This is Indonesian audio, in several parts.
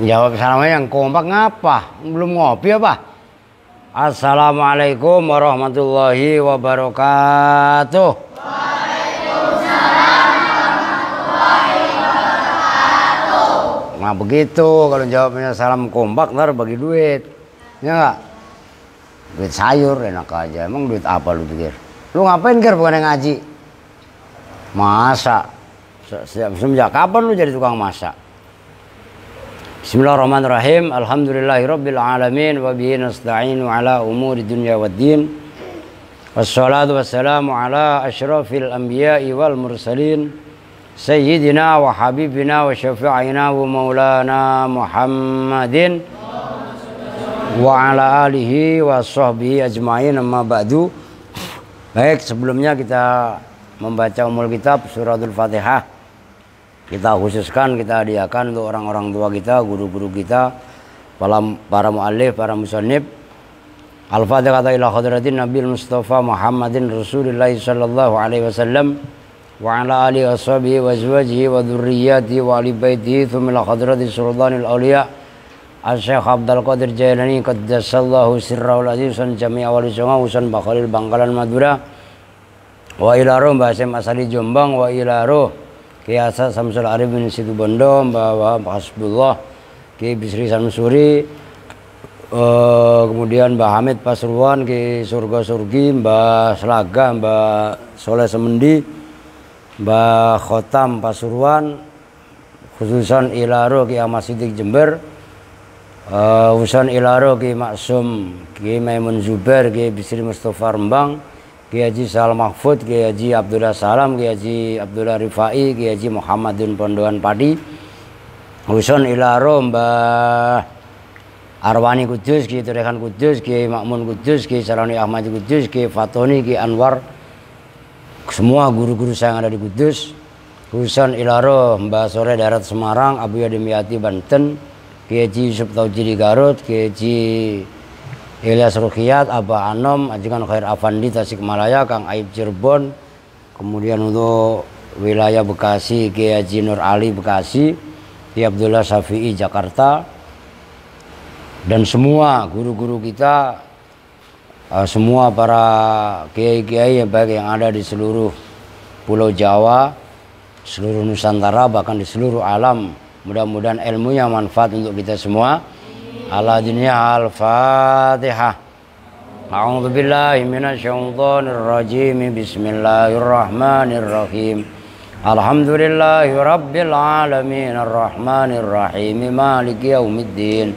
Jawab salamnya yang kompak ngapa? Belum ngopi apa? Assalamualaikum warahmatullahi wabarakatuh. Waalaikumsalam warahmatullahi wabarakatuh. Nah begitu kalau jawabnya salam kompak ntar bagi duit. Ya enggak? Duit sayur enak aja. Emang duit apa lu pikir? Lu ngapain Ger bukan ngaji? Masak. Semenjak kapan lu jadi tukang masak? Bismillahirrahmanirrahim. Alhamdulillahirabbil alamin wa bihi nasta'inu ala umuri dunya waddin. Wassalatu wassalamu ala asyrafil anbiya'i wal mursalin sayyidina wa habibina wa syafi'ina wa maulana Muhammadin wa ala alihi wa sahbihi ajma'in, amma ba'du. Baik, sebelumnya kita membaca umul kitab suratul Fatihah. Kita khususkan, kita hadiahkan untuk orang-orang tua kita, guru-guru kita, para mu'allif, para musannif. Al-Fatihah ila hadratin Nabil Mustafa Muhammadin Rasulullah sallallahu alaihi wasallam wa ala alihi washabihi wa azwajihi wa dzurriyyatihi wa ali baitihi thumma ila hadratis sultanil auliya Asy-Syaikh Abdul Qadir Jailani qaddasallahu sirrahul azizan jami'a wali songo usan Bakhalil Bangkalan Madura wa ila roh Mbah Hasyim Asadi Jombang wa ila roh Ki Asa Samsul Arif bin Situbondo, Mbah Hasbullah, Ki Bisri Samsuri, kemudian Mbah Hamid Pasuruan, Ki Surga Surgi, Mbah Slaga, Mbah Soleh Semendi, Mbah Khotam Pasuruan, khususan Ilaro Ki Ahmad Siddiq Jember, Husan Ilaro Ki Maksum, Ki Maimun Zubair, Ki Bisri Mustafa Rembang, Ki Haji Sal Mahfud, Ki Haji Abdullah Salam, Ki Haji Abdullah Rifai, Ki Haji Muhammadun Pondohan Padi, Husun Ilaro, Mbah Arwani Kudus, Ki Turekan Kudus, Ki Makmun Kudus, Ki Sarani Ahmad Kudus, Ki Fatoni, Ki Anwar, semua guru-guru saya yang ada di Kudus. Husun Ilaro, Mbah Sore Darat Semarang, Abu Yadimiyati Banten, Ki Haji Yusuf Tauji di Garut, Ki Haji Ilyas Ruqyat, Abah Anom, Ajikan Khair Afandi Tasikmalaya, Kang Aib Cirebon, kemudian untuk wilayah Bekasi, Ki Haji Nur Ali Bekasi, Ki Abdullah Syafi'i Jakarta, dan semua guru-guru kita, semua para kiai-kiai baik yang ada di seluruh Pulau Jawa, seluruh Nusantara, bahkan di seluruh alam. Mudah-mudahan ilmunya manfaat untuk kita semua. Ala dunia al-Fatihah. A'udzu billahi minasyaitonir rajim. Bismillahirrahmanirrahim. Alhamdulillahi rabbil alamin arrahmanir rahim maliki yaumiddin.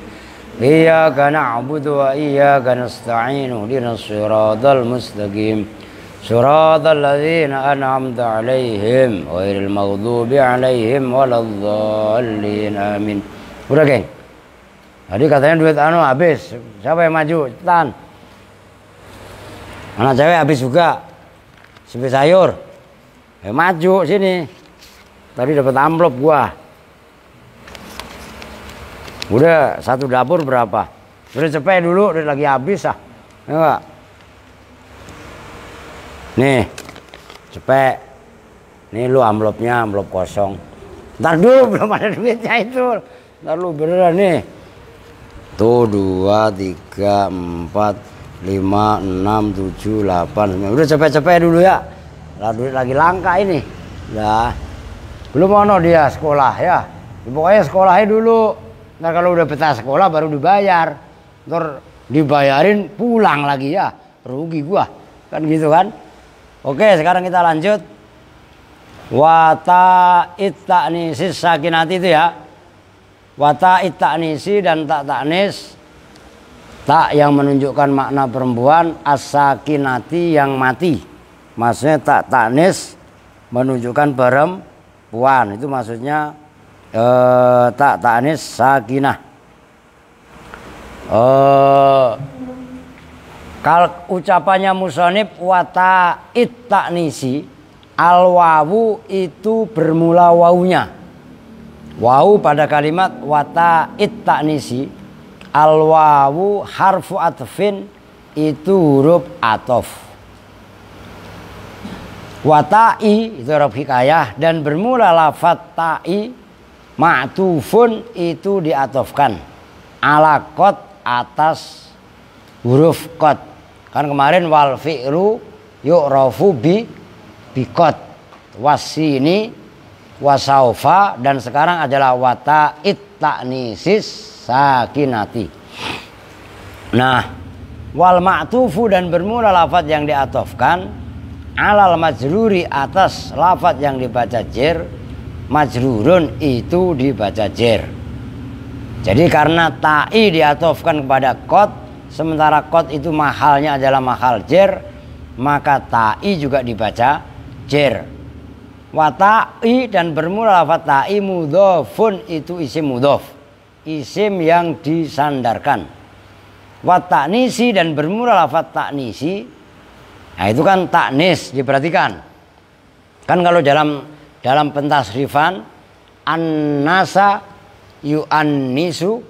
Iyyaka na'budu wa iyyaka nasta'in. Ihdinas siratal mustaqim. Siratal ladzina an'amta 'alaihim ghairil maghdubi 'alaihim waladdallin. Amin. Udah, geng. Tadi katanya duit habis. Siapa yang maju? Cepetan. Anak cewek habis juga. Sepi sayur. Maju sini. Tadi dapat amplop gua. Udah satu dapur berapa? Udah cepet dulu, udah lagi habis ah. Enggak. Nih. Cepet. Nih lu amplopnya, amplop kosong. Ntar dulu belum ada duitnya itu. Ntar lu beneran nih. Tuh 2, 3, 4, 5, 6, 7, 8, 9. Udah cepet-cepet dulu ya. Lah duit lagi langka ini. Dah. Belum mau dia sekolah ya. Pokoknya sekolahnya dulu. Ntar kalau udah betah sekolah baru dibayar. Ntar dibayarin pulang lagi ya. Rugi gua. Kan gitu kan. Oke, sekarang kita lanjut. Wata itta'nisis sakinati itu ya. Wata itta'nisi dan tak taknis. Tak yang menunjukkan makna perempuan, as-sakinati yang mati. Maksudnya tak taknis menunjukkan perempuan. Itu maksudnya tak taknis sakinah. Ucapannya musonib wata itta'nisi, al-wawu itu bermula wawunya. Wawu pada kalimat wata itta'nisi, al-wawu harfu atfin, itu huruf atof. Wata'i itu huruf hikayah dan bermula lafadz ta'i Ma'tufun itu diatofkan. Ala qad atas huruf qad. Kan kemarin wal fi'lu yu'rafu bi qad. Wasini wasaufa, dan sekarang adalah wata ta'nisis sakinati. Nah, wal ma'tufu dan bermula lafaz yang diatofkan alal majruri atas lafaz yang dibaca jer, majrurun itu dibaca jer. Jadi karena ta'i diatofkan kepada qad, sementara qad itu mahalnya adalah mahal jer, maka ta'i juga dibaca jer. Wa ta'i dan bermula lafaz ta'i mudhofun itu isim mudhof, isim yang disandarkan. Wa ta'nisi dan bermula lafaz ta'nisi, nah itu kan ta'nis, diperhatikan. Kan kalau dalam pentasrifan an-nasa yu'annisu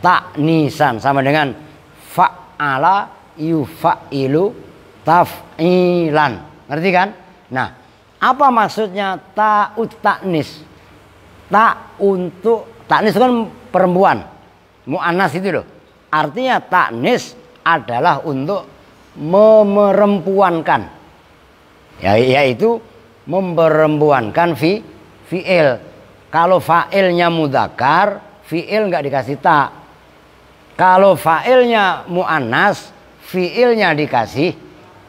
ta'nisan sama dengan fa'ala yufa'ilu taf'ilan. Ngerti kan? Nah, apa maksudnya ta'ut ta'nis? Ta untuk ta'nis itu kan perempuan, mu'annas itu loh. Artinya ta'nis adalah untuk memerempuankan, yaitu memperempuankan fi'il. Kalau fa'ilnya mudzakkar, fi'il nggak dikasih ta. Kalau fa'ilnya mu'annas, fi'ilnya dikasih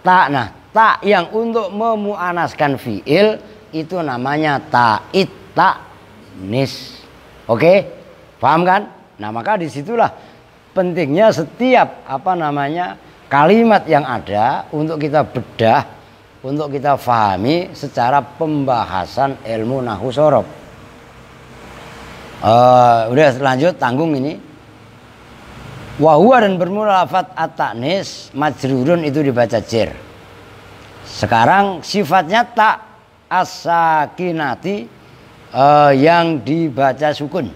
ta. Nah, ta yang untuk memu'annaskan fi'il itu namanya ta'it ta'nis. Oke? Paham kan? Nah, maka disitulah pentingnya setiap kalimat yang ada untuk kita bedah, untuk kita fahami secara pembahasan ilmu nahwu shorof. Udah lanjut, tanggung ini. Wahwa dan bermula lafaz at-ta'nis majrurun itu dibaca jer. Sekarang sifatnya tak as-sakinati yang dibaca sukun.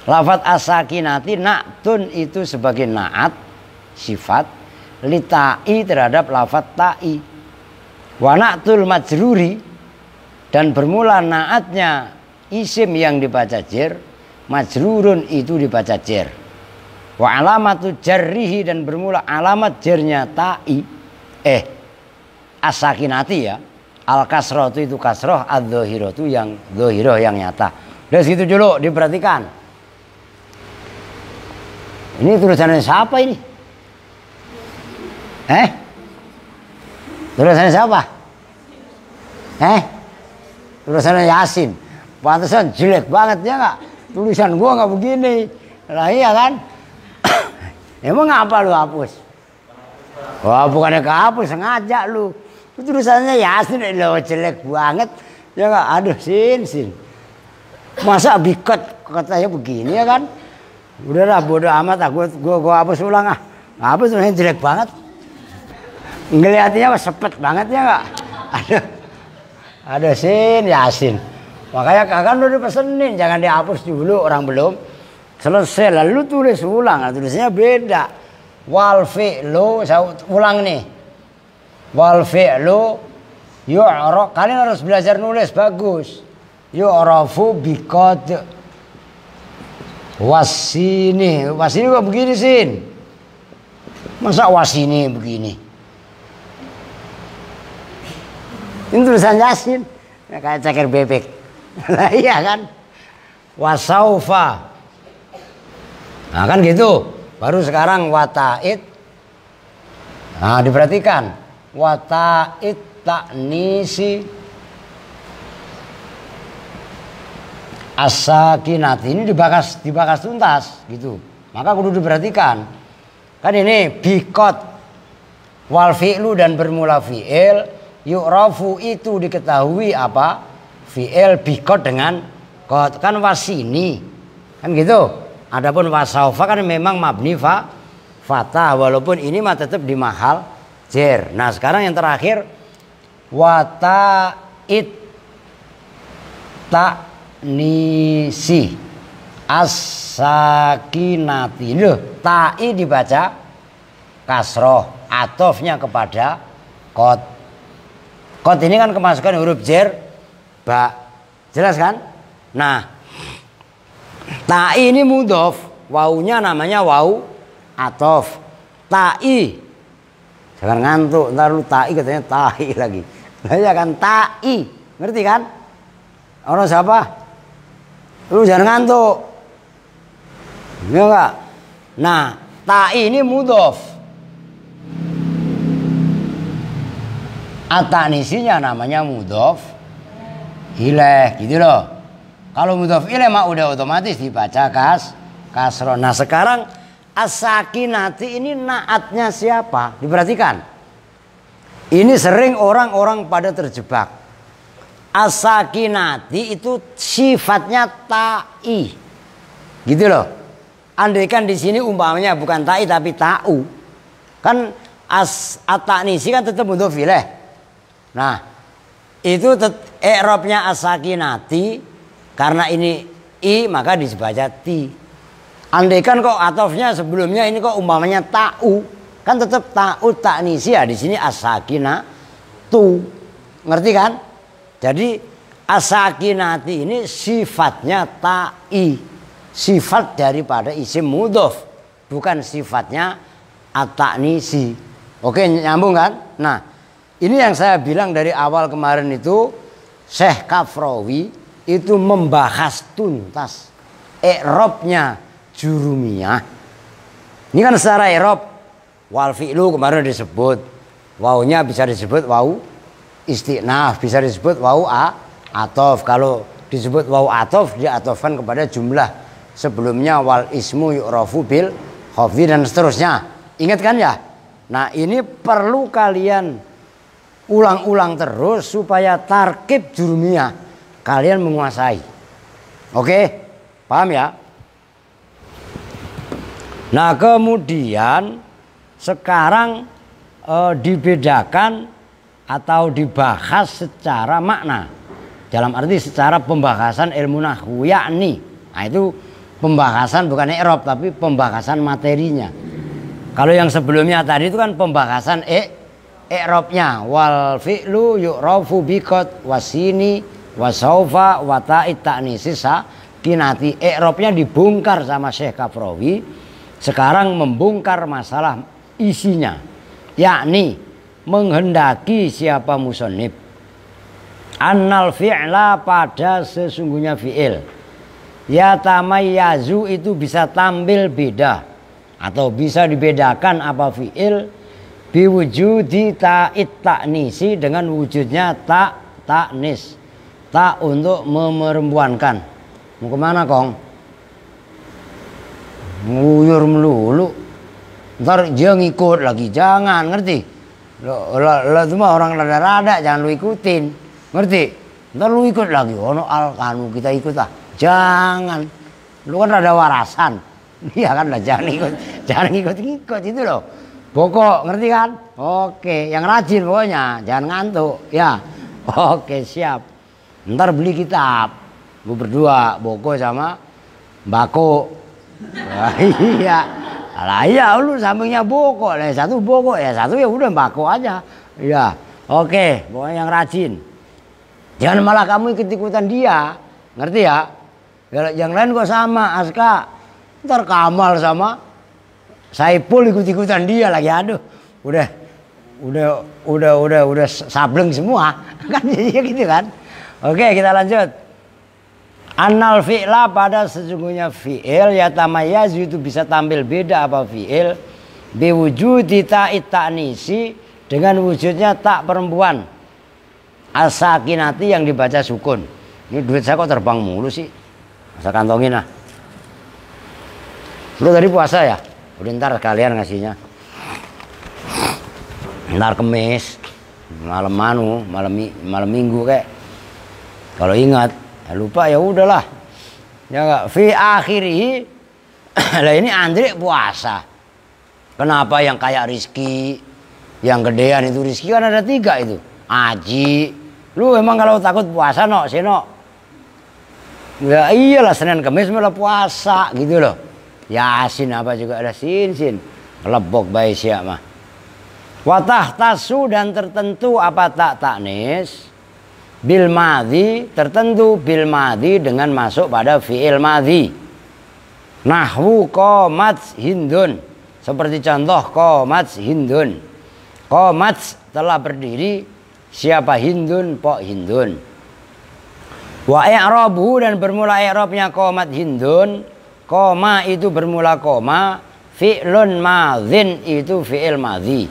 Lafaz as-sakinati na'tun itu sebagai na'at sifat lita'i terhadap lafaz ta'i. Wa na'tul majruri dan bermula na'atnya isim yang dibaca jer, majrurun itu dibaca jer. Wa alamatu jarrihi dan bermula alamat jernya ta'i as-sakinati ya. Al-kasratu itu kasroh, ad-dhahiratu yang dhahiroh yang nyata. Dari situ dulu diperhatikan. Ini tulisannya siapa ini? Tulisannya siapa? Tulisannya Yasin. Pantesan jelek banget ya nggak? Tulisan gua nggak begini. Lah iya kan? Emang apa lu hapus? Wah, bukannya kehapus, sengaja lu. Tulisannya Yasin lo jelek banget. Ya nggak? Aduh, sin. Masa bikot katanya begini ya kan? Udahlah bodo amat, gua hapus ulang ah. Hapus tulisannya jelek banget. Ngeliatnya sepet banget ya nggak? Aduh, sin Yasin. Makanya kakak lu dipesenin jangan dihapus dulu, orang belum selesai lalu tulis ulang. Nah, tulisnya beda. Wal fi'lu, saya ulang nih. Wal fi'lu yu'raf, kalian harus belajar nulis bagus. Yu'rafu biqad. Wasini kok begini sin? Masa wasini begini? Ini tulisan Yasin, ya, kayak ceker bebek. Nah, iya kan? Wasaufa. Nah kan gitu. Baru sekarang wata'id. Nah diperhatikan. Wata'id ta'nisi as-sakinati. Ini dibahas tuntas gitu. Maka kudu diperhatikan. Kan ini biqad wal fi'lu dan bermula fi'il. Yu'rafu itu diketahui apa? Fi'il biqad dengan qad. Kan wasini. Kan gitu. Adapun wasaufa kan memang mabni fatah, walaupun ini mah tetap di mahal jer. Nah sekarang yang terakhir wata'id ta'nisi as-sakinati. Loh, ta'i dibaca kasroh, atofnya kepada qad. Qad ini kan kemasukan huruf jer ba. Jelas kan? Nah Ta'i ini mudhof, wawunya namanya wawu atof. Ta'i, jangan ngantuk, ntar lu ta'i katanya ta'i lagi. Nah ya kan ta'i, ngerti kan? Orang siapa? Lu jangan ngantuk, ya enggak? Nah, ta'i ini mudhof. At-ta'nisinya namanya mudhof ilaih, gitu loh. Kalau mudhof ilaih mah udah otomatis dibaca kasroh. Nah sekarang as-sakinati ini naatnya siapa? Diperhatikan. Ini sering orang-orang pada terjebak. As-sakinati itu sifatnya ta'i, gitu loh. Andaikan di sini umpamanya bukan ta'i tapi ta'u, kan at-ta'nisi kan tetap mudhof ilaih. Nah, itu i'rabnya as-sakinati, karena ini i maka dibaca ti. Andaikan kok atofnya sebelumnya ini kok umpamanya ta'u, kan tetap ta'u ta'nisi ya, di sini as-sakinatu. Ngerti kan? Jadi as-sakinati ini sifatnya ta'i, sifat daripada isim mudhof, bukan sifatnya at-ta'nisi. Oke, nyambung kan? Nah, ini yang saya bilang dari awal kemarin itu, Syekh Kafrawi itu membahas tuntas i'rabnya jurumiyah. Ini kan secara i'rab, wal fi'lu kemarin disebut, wawunya bisa disebut wawu isti'naf, bisa disebut wawu atof. Kalau disebut wawu atof, diatofkan kepada jumlah sebelumnya, wal ismu yu'rafu bil khafdi dan seterusnya. Ingat kan ya? Nah ini perlu kalian ulang-ulang terus supaya tarkib jurumiyah kalian menguasai. Oke, paham ya? Nah kemudian sekarang dibedakan atau dibahas secara makna, dalam arti secara pembahasan ilmu nahwu, yakni, nah itu pembahasan bukan i'rab tapi pembahasan materinya. Kalau yang sebelumnya tadi itu kan pembahasan i'rabnya, wal fi'lu yu'rafu biqad wasini wasaufa wa ta'it ta'nisi sakinati. I'rabnya dibongkar sama Syekh Kafrawi. Sekarang membongkar masalah isinya, yakni menghendaki siapa musannif annal fi'la pada sesungguhnya fi'il ya tamayyazu itu bisa tampil beda atau bisa dibedakan apa fi'il biwujudi ta'it ta'nisi dengan wujudnya ta'nis, tak untuk memerempuankan. Mau kemana kong? Nguyur melulu, ntar dia ngikut lagi, jangan, ngerti? Lo itu mah orang rada-rada, jangan lu ikutin, ngerti? Ntar lu ikut lagi, ono alkanu kita ikut lah, jangan. Lu kan rada warasan, iya kan lah, jangan ikut itu loh. Boko, ngerti kan? Oke, yang rajin pokoknya, jangan ngantuk, ya. Oke, siap. Ntar beli kitab, gue berdua, Boko sama Bako. Wah, iya, lah iya, lu sampingnya Boko, lah satu Boko, ya satu ya udah Bako aja, ya. Oke, pokoknya yang rajin. Jangan malah kamu ikut-ikutan dia, ngerti ya? Yang lain kok sama, Aska, ntar Kamal sama Saipul ikut-ikutan dia lagi, aduh, udah sableng semua, kan jadi gitu kan? Oke, kita lanjut. Annal fi'la pada sesungguhnya fi'il ya tamayyazu itu bisa tampil beda apa fi'il biwujudi ta'it ta'nisi dengan wujudnya tak perempuan as-sakinati yang dibaca sukun. Ini duit saya kok terbang mulu sih, saya kantongin lah. Lu tadi puasa ya? Udah ntar kalian ngasihnya. Ntar Kemis, malam minggu kayak. Kalau ingat, ya lupa ya udahlah. Ya enggak, fi akhirih. Lah ini Andre puasa. Kenapa yang kayak Rizky, yang gedean itu Rizky kan ada 3 itu. Aji, lu emang kalau takut puasa no, seno. Ya iyalah Senin Kemis malah puasa gitu loh. Yasin apa juga ada sin. Lebok baik siap mah. Watah tasu dan tertentu apa tak taknis. Bil madhi tertentu bil madhi dengan masuk pada fi'il madhi. Nahwu qamat Hindun, seperti contoh qamat Hindun. Qamat telah berdiri siapa Hindun, pok Hindun. Wa i'rabuhu dan bermula i'rabnya qamat Hindun. Koma itu bermula koma, fi'lun madzin itu fi'il madzi.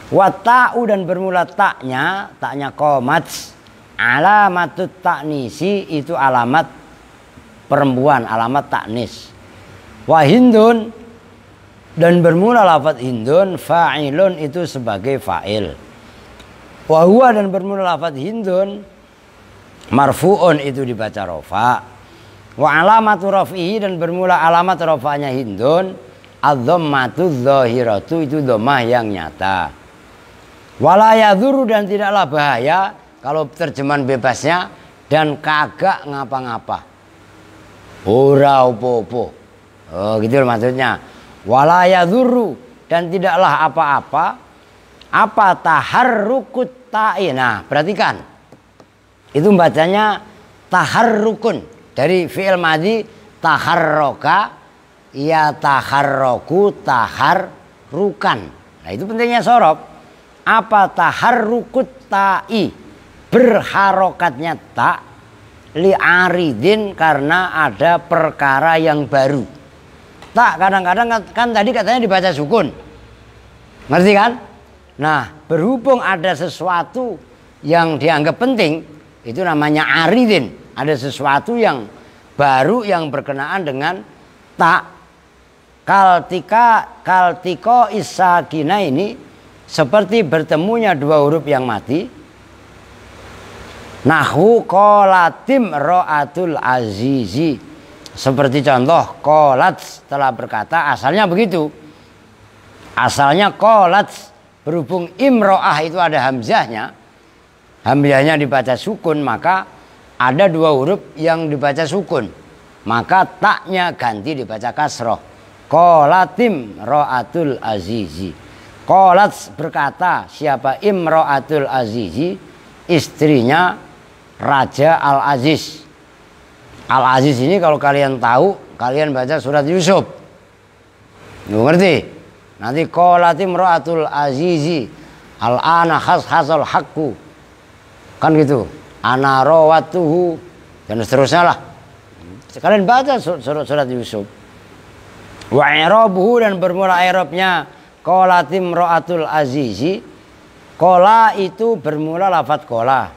Wa ta'u dan bermula taknya qamat, alamatut ta'nisi itu alamat perempuan, alamat taknis. Wa Hindun dan bermula lafaz Hindun, fa'ilun itu sebagai fa'il. Wa huwa dan bermula lafaz Hindun, marfu'un itu dibaca rofa. Wa alamatu raf'ihi dan bermula alamat rafa'nya Hindun, adz-dhammatu dzahiratu itu dhammah yang nyata. Wala yadhurru dan tidaklah bahaya, kalau terjemahan bebasnya, dan kagak ngapa-ngapa. Ora opo-opo. Oh gitu maksudnya. Wala yadhurru dan tidaklah apa-apa. Apa taharrukut ta'i. Nah, perhatikan. Itu bacanya taharrukun. Dari fi'il madhi taharroka, ya taharroku taharrukan. Nah itu pentingnya sorob. Apa taharrukut ta'i, berharokatnya ta, li'aridin karena ada perkara yang baru. Tak kadang-kadang kan tadi katanya dibaca sukun, ngerti kan? Nah berhubung ada sesuatu yang dianggap penting, itu namanya aridin. Ada sesuatu yang baru yang berkenaan dengan tak. Kaltiko isakina ini seperti bertemunya dua huruf yang mati. Nahwu qolatim ro'atul azizi, seperti contoh qolat telah berkata, asalnya begitu. Asalnya qolat, berhubung imro'ah itu ada hamzahnya, hamzahnya dibaca sukun, maka ada dua huruf yang dibaca sukun, maka taknya ganti dibaca kasroh. Qolatim ro'atul azizi. Qolat berkata siapa imro'atul azizi, istrinya Raja Al-Aziz. Al-Aziz ini kalau kalian tahu, kalian baca surat Yusuf. Lu ngerti? Nanti qolatim ro'atul azizi, al-ana khas-khasal hakku. Kan gitu. Ana rawatuhu dan seterusnya lah. Kalian baca surat Yusuf. Wa i'rabuhu dan bermula i'rabnya qolatim ro'atul azizi. Qola itu bermula lafaz qola.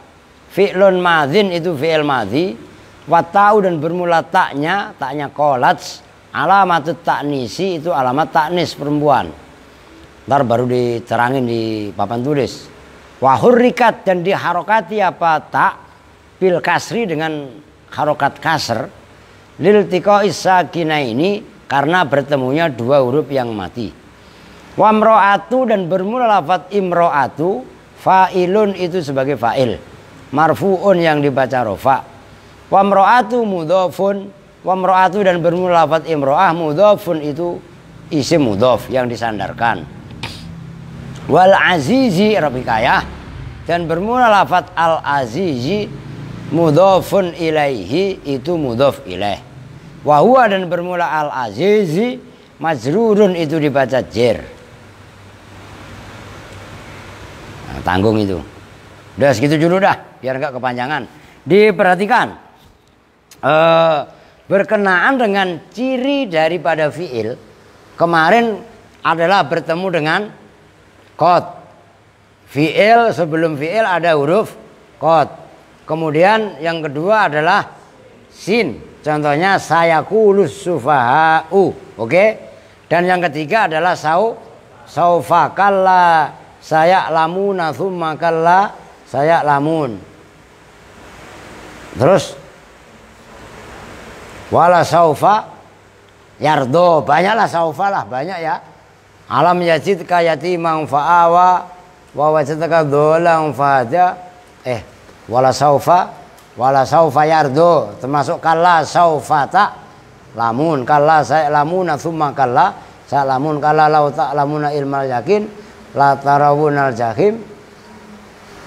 Fi'lun madzin itu fi'il madzi. Wa ta'u dan bermula taknya qolat. Alamatut ta'nisi itu alamat taknis perempuan. Ntar baru diterangin di papan tulis. Wa hurrikat dan diharokati apa tak bil kasri dengan harokat kasr lil tiqa'is sakina ini karena bertemunya dua huruf yang mati. Wa imro'atu dan bermula lafaz imro'atu, fa'ilun itu sebagai fa'il, marfu'un yang dibaca rofa. Wa imro'atu mudhofun, wa imro'atu dan bermula lafaz imro'ah, mudhofun itu isim mudhof yang disandarkan. Wal azizi rabikayah dan bermula lafaz al azizi, mudhofun ilaihi itu mudhof ilaih. Wa huwa dan bermula al azizi, majrurun itu dibaca jer. Nah, tanggung itu. Udah segitu dulu dah biar enggak kepanjangan. Diperhatikan berkenaan dengan ciri daripada fiil. Kemarin adalah bertemu dengan qad. Fiil sebelum fiil ada huruf qad. Kemudian yang kedua adalah sin. Contohnya sayakulus sufaha'u. Oke? Dan yang ketiga adalah saufa kalla saya'lamuna thumma kalla saya'lamun. Terus wala saufa yardo, banyaklah saufa lah, banyak ya. Alam yajidka yatimang fa'awa wa wajadaka dholan fahada. Wala saufa yardo, termasuk kalla saufa ta lamun, kalla saya'lamuna thumma kalla saya'lamun, kalla law ta'lamuna ilmal yakin la tarawunal jahim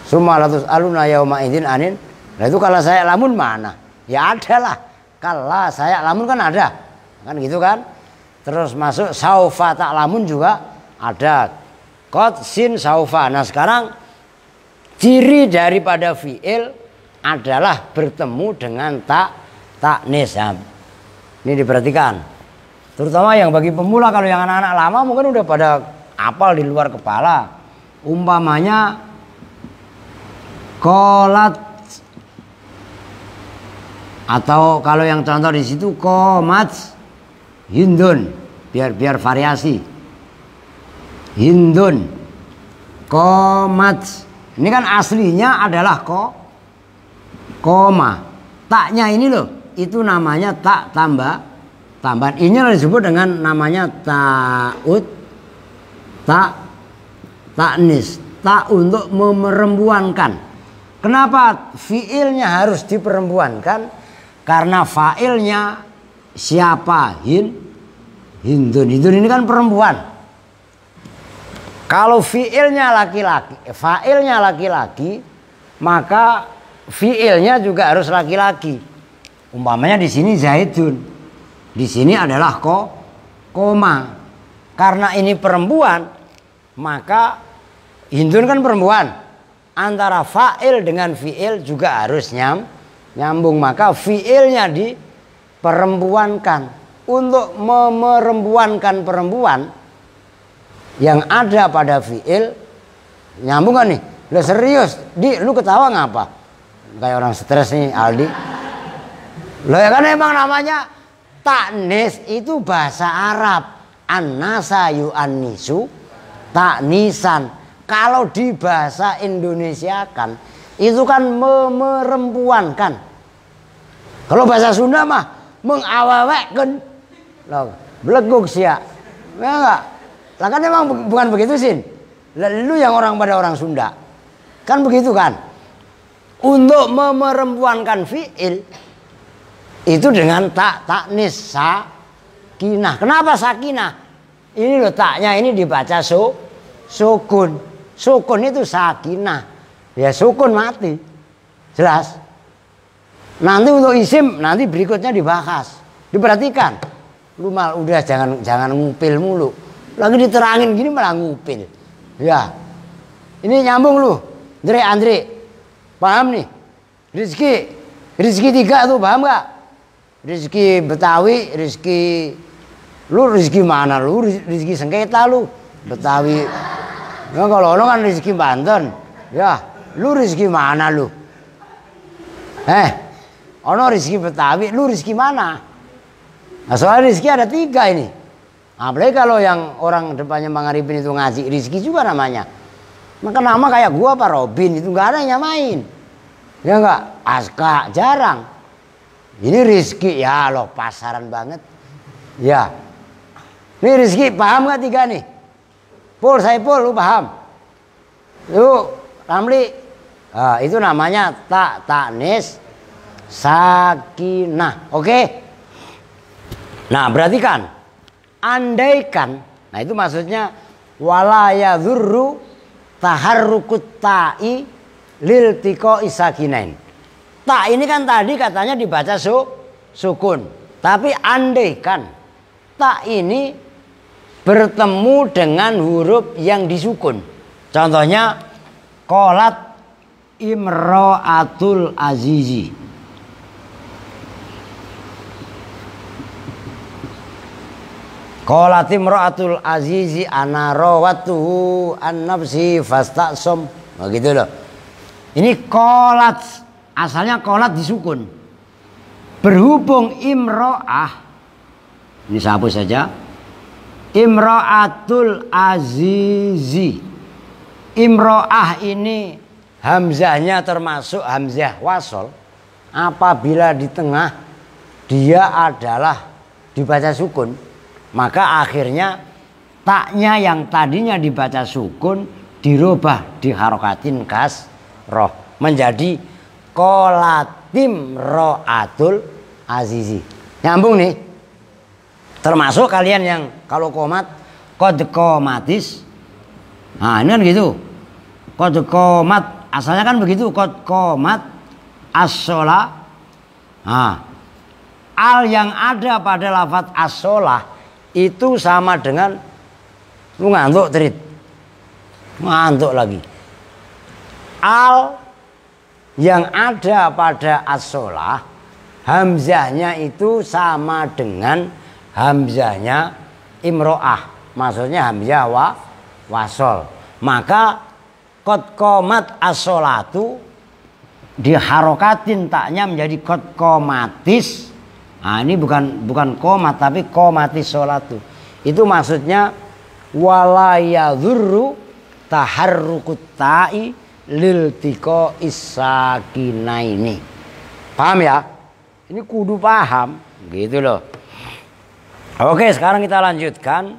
summa latus'aluna yauma idzin anin. Nah itu kalla saya'lamun mana? Ya ada lah. Kalla saya'lamun kan ada. kan gitu kan. Terus masuk saufa ta'lamun juga ada qad sin saufa. Nah sekarang ciri daripada fi'il adalah bertemu dengan ta'nis. Nah, ini diperhatikan. Terutama yang bagi pemula, kalau yang anak-anak lama mungkin udah pada apal di luar kepala. Umpamanya qolat, atau kalau yang contoh di situ qomat Hindun, biar variasi. Hindun, qomat. Ini kan aslinya adalah koma. Taknya ini loh, itu namanya tak tambahan. Ini disebut dengan namanya taknis. Tak untuk memerembuankan. Kenapa fiilnya harus diperempuankan? Karena failnya siapa? Hindun. Hindun ini kan perempuan. Kalau failnya laki-laki, maka fiilnya juga harus laki-laki. Umpamanya di sini Zaidun, di sini adalah koma. Karena ini perempuan, maka Hindun kan perempuan. Antara fa'il dengan fiil juga harus nyambung. Maka fiilnya diperempuankan. Untuk memerempuankan perempuan yang ada pada fiil, nyambung kan nih? Lo serius, lu ketawa ngapa? Kayak orang stres nih, Aldi. Lo ya kan emang namanya taknis itu bahasa Arab. An-nasa yu'annisu taknisan. Kalau di bahasa Indonesia kan itu kan memerempuankan. Kalau bahasa Sunda mah mengawawekkan. Loh, beleguk sia. Ya enggak? Lah kan emang bukan begitu sih. Lu yang pada orang Sunda. Kan begitu kan? Untuk memerempuankan fiil itu dengan taknis sakinah. Kenapa sakinah? Ini loh taknya ini dibaca sukun. Sukun itu sakinah. Ya sukun mati. Jelas. Nanti untuk isim nanti berikutnya dibahas. Diperhatikan. Lu mal udah jangan ngupil mulu. Lagi diterangin gini malah ngupil. Ya. Ini nyambung lu. Andre. Paham nih? Rizki 3 tuh paham gak? Rizki Betawi, Rizki mana lu? Rizki sengketa lu. Betawi. Ya kalau lo kan Rizki Banten. Ya, lu Rizki mana lu? Ono Rizki Betawi, lu Rizki mana? Nah soal rizki ada 3 ini. Apalagi kalau yang orang depannya Bang Arifin itu ngaji rizki juga namanya. Maka nama kayak gua apa Robin itu nggak ada yang nyamain. Ya nggak? Aska jarang. Ini rizki ya loh pasaran banget. Ya. Ini rizki paham nggak 3 nih? Pul Saipul lu paham? Lu Ramli. Itu namanya taknis sakinah. Oke? Nah perhatikan, andaikan, nah itu maksudnya wala yadhurru taharrukut ta'i lil tiqa'i sakinain. Ta ini kan tadi katanya dibaca sukun, tapi andaikan ta ini bertemu dengan huruf yang disukun. Contohnya qolat imra'atul azizi. Qalat imra'atul azizi ana rawatuhu an nafsi fastaqsam. Nah gitu loh. Ini qalat, asalnya qalat disukun. Berhubung imra'ah, ini saya hapus saja. Imra'atul azizi. Imra'ah ini hamzahnya termasuk hamzah wasol. Apabila di tengah dia adalah dibaca sukun, maka akhirnya taknya yang tadinya dibaca sukun dirubah diharokatin kasroh menjadi qolatim ro'atul azizi. Nyambung nih. Termasuk kalian yang kalau komat qad qomatis. Nah ini kan gitu. Qad qomat asalnya kan begitu. Qad qomat as-sholah. Nah Al yang ada pada lafadz as-sholah itu sama dengan lu ngantuk trit. Ngantuk lagi. Al yang ada pada as-sholah hamzahnya itu sama dengan hamzahnya imro'ah. Maksudnya hamzah wasol. Maka qad qomat as-sholatu diharokatin taknya menjadi qad qomatis. Nah, ini bukan qomat tapi qomatis sholatu. Itu maksudnya wala yadhurru taharrukut ta'i lil tiko isakinaini. Paham ya? Ini kudu paham gitu loh. Oke, sekarang kita lanjutkan.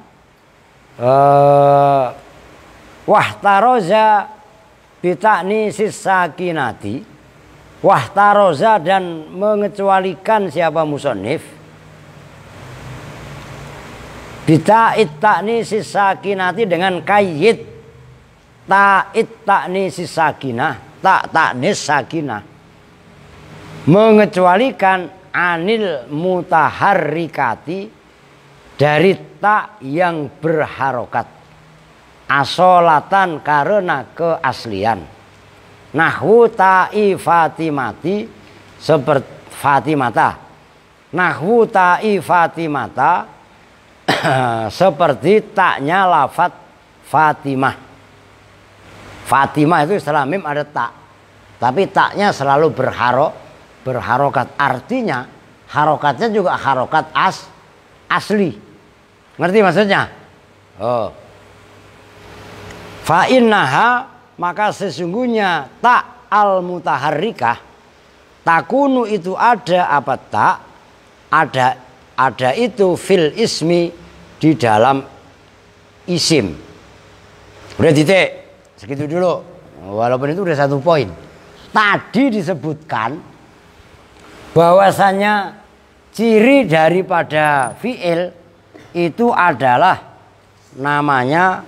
Wahtaroza bita'ni sisakinati. Wahtaroza dan mengecualikan siapa musonif bita'it ta'ni sisakinati dengan kayyid ta'it ta'ni sisakinah ta'nis sakinah, mengecualikan anil mutaharrikati dari tak yang berharokat asolatan karena keaslian. Nahwu ta'i fatimati seperti fatimata. Nahwu ta'i fatimata seperti taknya lafadz Fatimah. Fatimah itu setelah mim ada tak. Tapi taknya selalu berharokat. Artinya harokatnya juga harokat asli. Ngerti maksudnya? Oh. Fa innaha maka sesungguhnya tak al mutaharrikah takunu itu ada apa tak ada itu fil ismi di dalam isim. Udah titik segitu dulu, walaupun itu udah 1 poin. Tadi disebutkan bahwasanya ciri daripada fi'il itu adalah namanya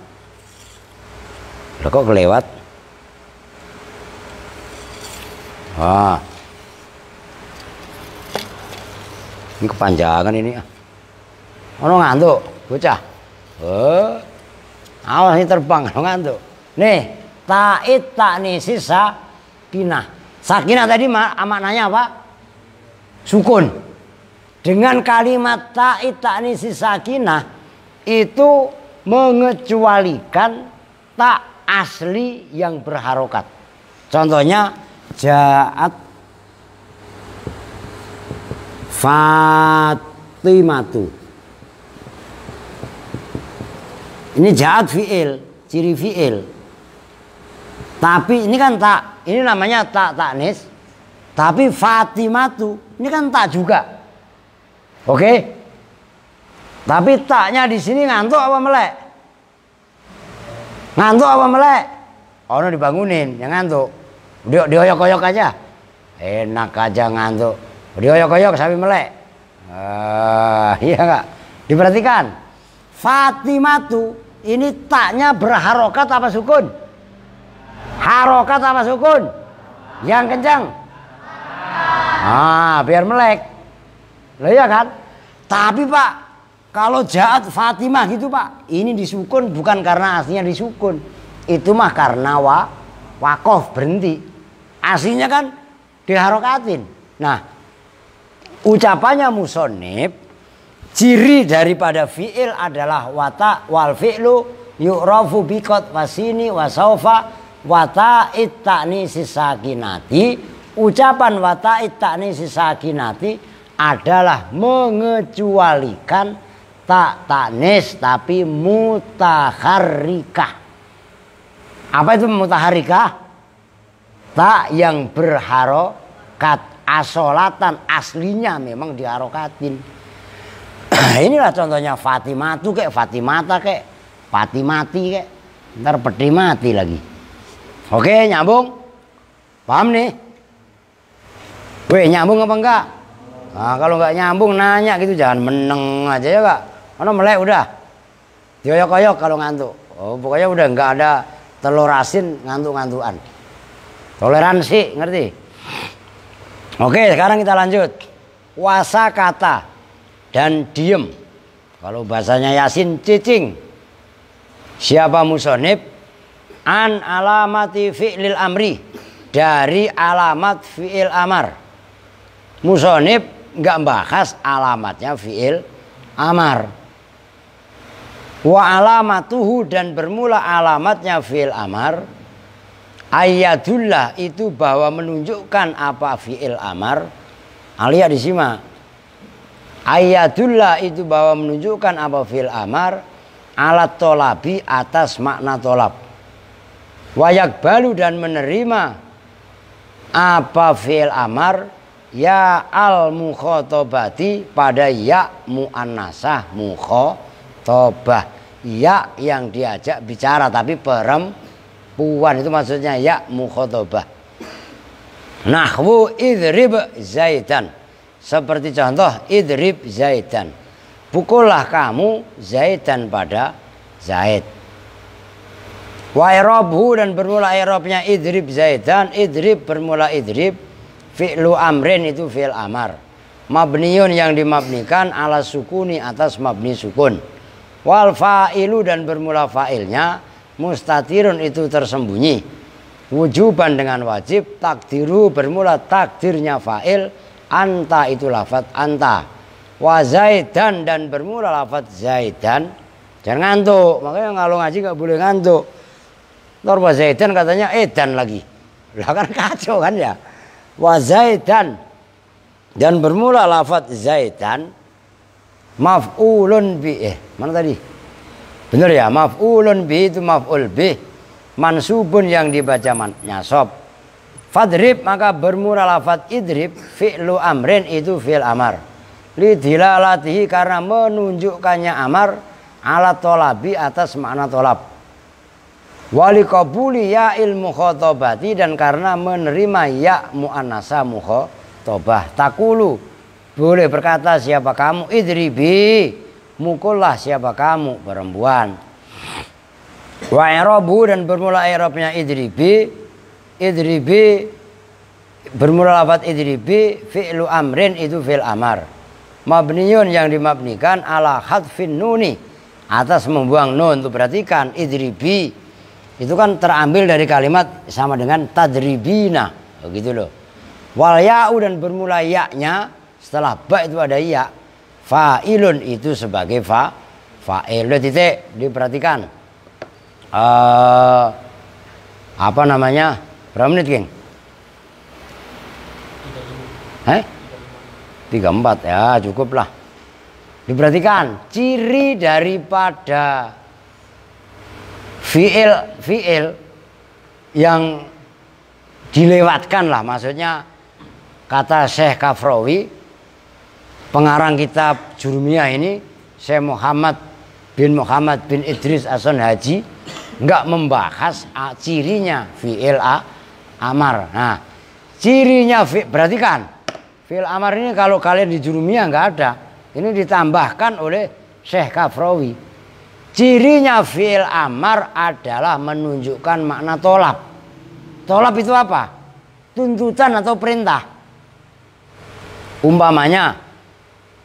kok kelewat. Wah, ini kepanjangan ini. Ono ngantuk, bocah. Awas ini terbang kalau ngantuk. Nih, ta'id ta'nisi sakinah. Sakinah tadi maknanya apa? Sukun. Dengan kalimat ta'id ta'nisi sakinah itu mengecualikan tak asli yang berharokat. Contohnya ja'at Fatimatu. Ini ja'at fi'il, ciri fi'il. Tapi ini kan tak, ini namanya tak taknis. Tapi Fatimatu, ini kan tak juga. Oke? Tapi taknya di sini ngantuk apa melek? Ngantuk apa melek? Ono dibangunin, yang ngantuk. Dioyok-oyok aja. Enak aja ngantuk. Dioyok-oyok sampai melek. Iya enggak? Diperhatikan. Fatimatu ini taknya berharokat apa sukun? Harokat apa sukun? Yang kencang. Biar melek. Lah iya kan? Tapi Pak, kalau ja'at Fatimah gitu Pak, ini disukun bukan karena aslinya disukun. Itu mah karena wakof berhenti. Aslinya kan diharokatin. Nah, ucapannya musonib, ciri daripada fi'il adalah wata wal fi'lu yu'rafu biqat wasini wasaufa wata itta'nisi sakinati. Ucapan wata itta'nisi sakinati adalah mengecualikan tak taknis tapi mutaharrikah. Apa itu mutaharrikah? Tak yang berharokat asolatan aslinya memang diharokatin. Inilah contohnya Fatimatu kayak Fatimata kayak Fatimati kayak ntar peti mati lagi. Oke, nyambung? Paham nih? Weh, nyambung apa enggak? Nah, kalau enggak nyambung nanya gitu, jangan meneng aja ya Kak. Ono melek udah. Dioyok-oyok kalau ngantuk. Oh, pokoknya udah enggak ada telur asin ngantuk-ngantukan. Toleransi, ngerti? Oke, sekarang kita lanjut. wasakata dan diem. Kalau bahasanya Yasin cicing. Siapa musonib? An alamati fi'lil amri, dari alamat fi'il amar. Musonib nggak bahas alamatnya fi'il amar. Wa alamatuhu, dan bermula alamatnya fi'il amar. Ayadullah, itu bahwa menunjukkan apa fi'il amar. Alia disimak. Ayadullah, itu bahwa menunjukkan apa fi'il amar. Alat tolabi, atas makna tolab. Wayak balu, dan menerima apa fi'il amar. Ya al mukhotobati, pada ya muannasah mukhotobah. Ya yang diajak bicara tapi perempuan, itu maksudnya ya mukhotobah. Nahwu idrib zaidan, seperti contoh idrib zaidan, pukullah kamu zaidan pada zaid. Wa i'rabhu, dan bermula i'rabnya idrib zaidan. Idrib bermula idrib, fi'lu amrin, itu fi'il amar. Mabniun, yang dimabnikan, ala sukuni, atas mabni sukun. Wal fa'ilu, dan bermula fa'ilnya, mustatirun, itu tersembunyi. Wujuban, dengan wajib. Takdiru, bermula takdirnya fa'il. Anta, itu lafadz anta. Wa zaidan, dan bermula lafadz zaidan. Jangan ngantuk, makanya kalau ngaji gak boleh ngantuk. Ntar wa zaidan katanya edan lagi, lah kan kacau kan ya. Wa zaidan, dan bermula lafadz zaidan. Maf'ulun bi, mana tadi? Bener ya, maf'ulun bi itu maf'ul bi, mansubun, yang dibaca nyasab. Fadrib, maka bermula lafadz idrib, fi'lu amrin, itu fi'il amar. Lidilalatihi, karena menunjukkannya amar, ala tolabi, atas makna tolab. Wali qabuli ya ilmu khotobati, dan karena menerima ya muannasa mukhotobah. Takulu, boleh berkata siapa kamu. Idribi, mukullah siapa kamu, perempuan. Wa i'rabu, dan bermula i'rabnya idribi. Idribi bermula lafadz idribi, fi'lu amrin, itu fi'il amar. Mabniyun, yang dimabnikan, ala hadfin nuni, atas membuang nun. Tuh perhatikan, idribi itu kan terambil dari kalimat sama dengan tadribina, begitu loh. Wal ya'u, dan bermula ya-nya, setelah ba itu ada ya. Fa'ilun, itu sebagai fa'il. Udah titik, diperhatikan. Apa namanya? Berapa menit, King? 34 ya, cukup lah. Diperhatikan ciri daripada fi'il yang dilewatkan lah, maksudnya kata Syekh Kafrawi, pengarang kitab Jurumiyah ini, Syekh Muhammad bin Idris Hasan Haji, nggak membahas cirinya fi'il amar. Nah, cirinya perhatikan, fi'il amar ini kalau kalian di Jurumiyah nggak ada, ini ditambahkan oleh Syekh Kafrawi. Cirinya fi'il amar adalah menunjukkan makna tolab. Tolab itu apa? Tuntutan atau perintah. Umpamanya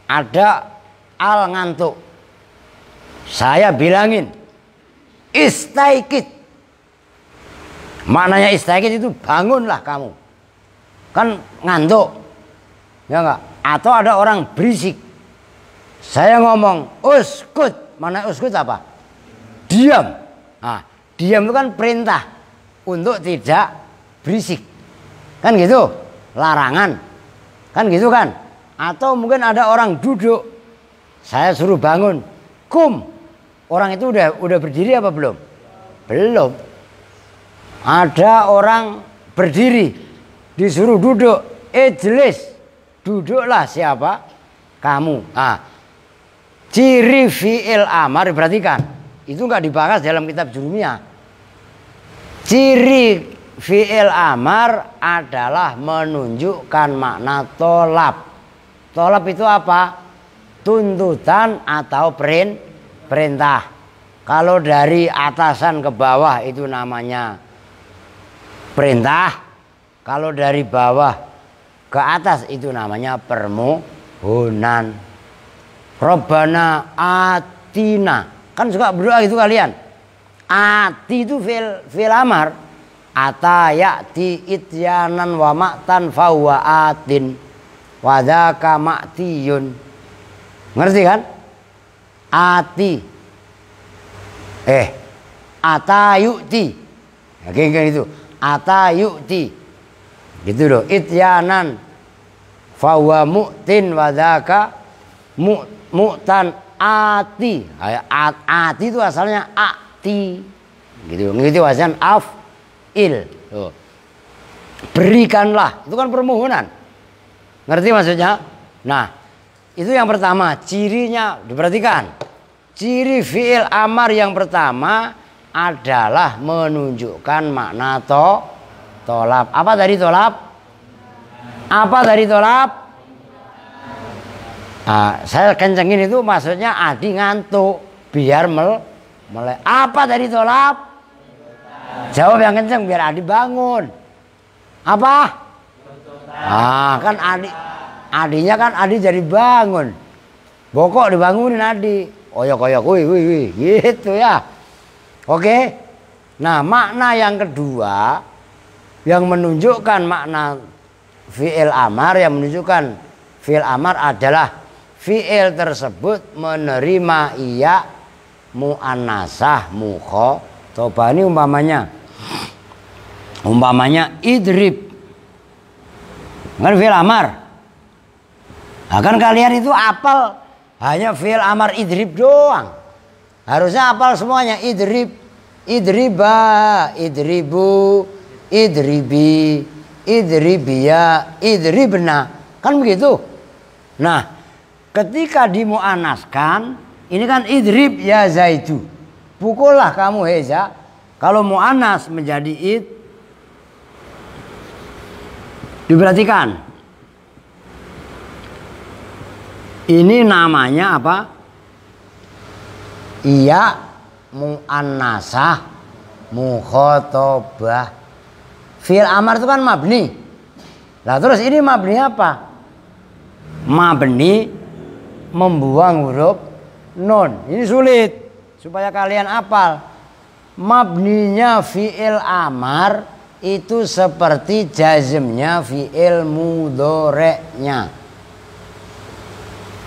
ada al ngantuk, saya bilangin istaikid. Maknanya istaikid itu bangunlah kamu, kan ngantuk, ya enggak? Atau ada orang berisik, saya ngomong uskut. Mana uskut apa? Diam. Nah, diam itu kan perintah untuk tidak berisik, kan gitu. Larangan, kan gitu kan. Atau mungkin ada orang duduk, saya suruh bangun, kum. Orang itu udah berdiri apa belum? Belum. Ada orang berdiri, disuruh duduk, ijlis, duduklah siapa? Kamu. Nah, ciri fi'il amar, perhatikan, itu nggak dibahas dalam kitab Jurumiyah. Ciri fi'il amar adalah menunjukkan makna tolab. Tolab itu apa? Tuntutan atau perintah. Kalau dari atasan ke bawah itu namanya perintah. Kalau dari bawah ke atas itu namanya hunan. Rabbana atina. Kan suka berdoa gitu kalian. Ati itu fi'il amar. Ata ya'ti ityanan wa ma'tan fahuwa atin. Wa dzaka ma'tiyun. Ngerti kan? Ati. Ata yu'ti. Ya, kayak gitu. Ata yu'ti. Gitu loh. Ityanan fahuwa mu'tin wa dzaka mu'tan ati. Ati itu asalnya ati. Gitu. Ngikuti wazan af'il. Tuh. Berikanlah. Itu kan permohonan. Ngerti maksudnya? Nah, itu yang pertama. Cirinya diperhatikan. Ciri fi'il amar yang pertama adalah menunjukkan makna tolab. Apa dari tolab? Apa dari tolab? Saya kencengin itu maksudnya Adi ngantuk biar melek. Apa dari tolab? Jawab yang kenceng biar Adi bangun. Apa? Kan Adinya kan Adi jadi bangun. Bokok dibangunin Adi. Oyok wih gitu ya. Oke. Nah, makna yang kedua yang menunjukkan makna fi'il amar, yang menunjukkan fi'il amar adalah fi'il tersebut menerima iya mu'annasah mukhatabah. Ini umpamanya idrib. Kan fi'il amar. Nah, kan kalian itu apal hanya fi'il amar idrib doang. Harusnya apal semuanya. Idrib, idriba, idribu, idribi, idribiya, idribna. Kan begitu. Nah, ketika dimu'anaskan, ini kan idrib ya zaidu. Pukullah kamu heza. Kalau mu'anas menjadi id. Diperhatikan. Ini namanya apa? Iya mu'annasah mukhatabah. Fi'il amar itu kan mabni. Lah terus ini mabni apa? Mabni membuang huruf nun. Ini sulit supaya kalian hafal. Mabninya fi'il amar itu seperti jazmnya fi'il mudhari'nya.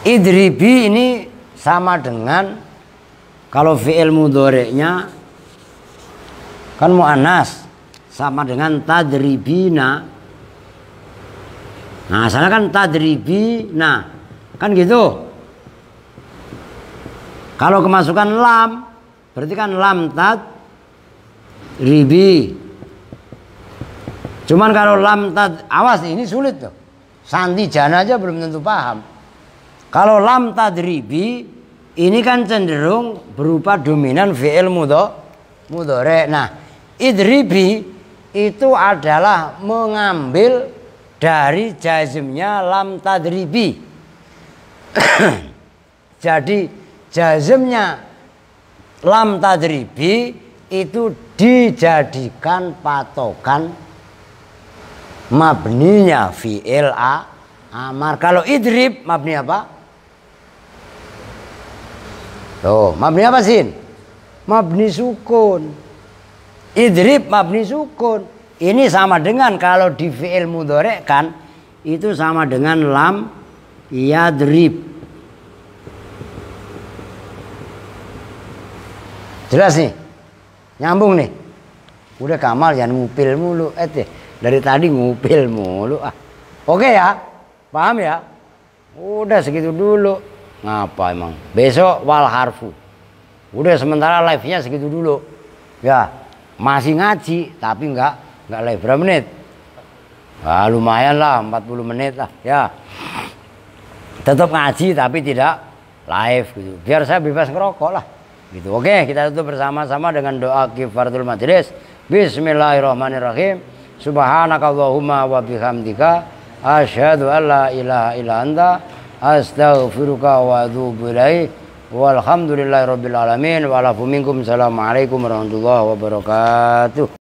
Idribi ini sama dengan kalau fi'il mudhari'nya kan mu'annas, sama dengan tadribina. Nah, asalnya kan tadribina. Kan gitu. Kalau kemasukan lam, berarti kan lam tadribi. Cuman kalau lam awas ini sulit tuh. Santi jana aja belum tentu paham. Kalau lam tadribi ini kan cenderung berupa dominan fi'il mudhari'. Nah, idribi itu adalah mengambil dari jazmnya lam tadribi. Jadi jazmnya lam tadribi itu dijadikan patokan mabninya fi'il amar. Kalau idrib mabni apa? Tuh, mabni apa sin? Mabni sukun. Idrib mabni sukun. Ini sama dengan kalau di fi'il mudhari' kan itu sama dengan lam yadrib. Jelas nih? Nyambung nih? Udah Kamal jangan ngupil mulu. Dari tadi ngupil mulu. Oke ya? Paham ya? Udah segitu dulu. Ngapa emang? Besok wal harfu. Udah sementara live-nya segitu dulu. Ya, masih ngaji tapi enggak live. Berapa menit? Lumayan lah 40 menit lah ya. Tetap ngaji tapi tidak live gitu. Biar saya bebas ngerokok lah. Gitu. Oke, kita tutup bersama-sama dengan doa kifaratul majlis. Bismillahirrahmanirrahim. Subhanakallahumma wa bihamdika asyhadu an la ilaha illa anta astaghfiruka wa atubu ilaik. Walhamdulillahirabbil alamin. Wa lafu minkum. Assalamualaikum warahmatullahi wabarakatuh.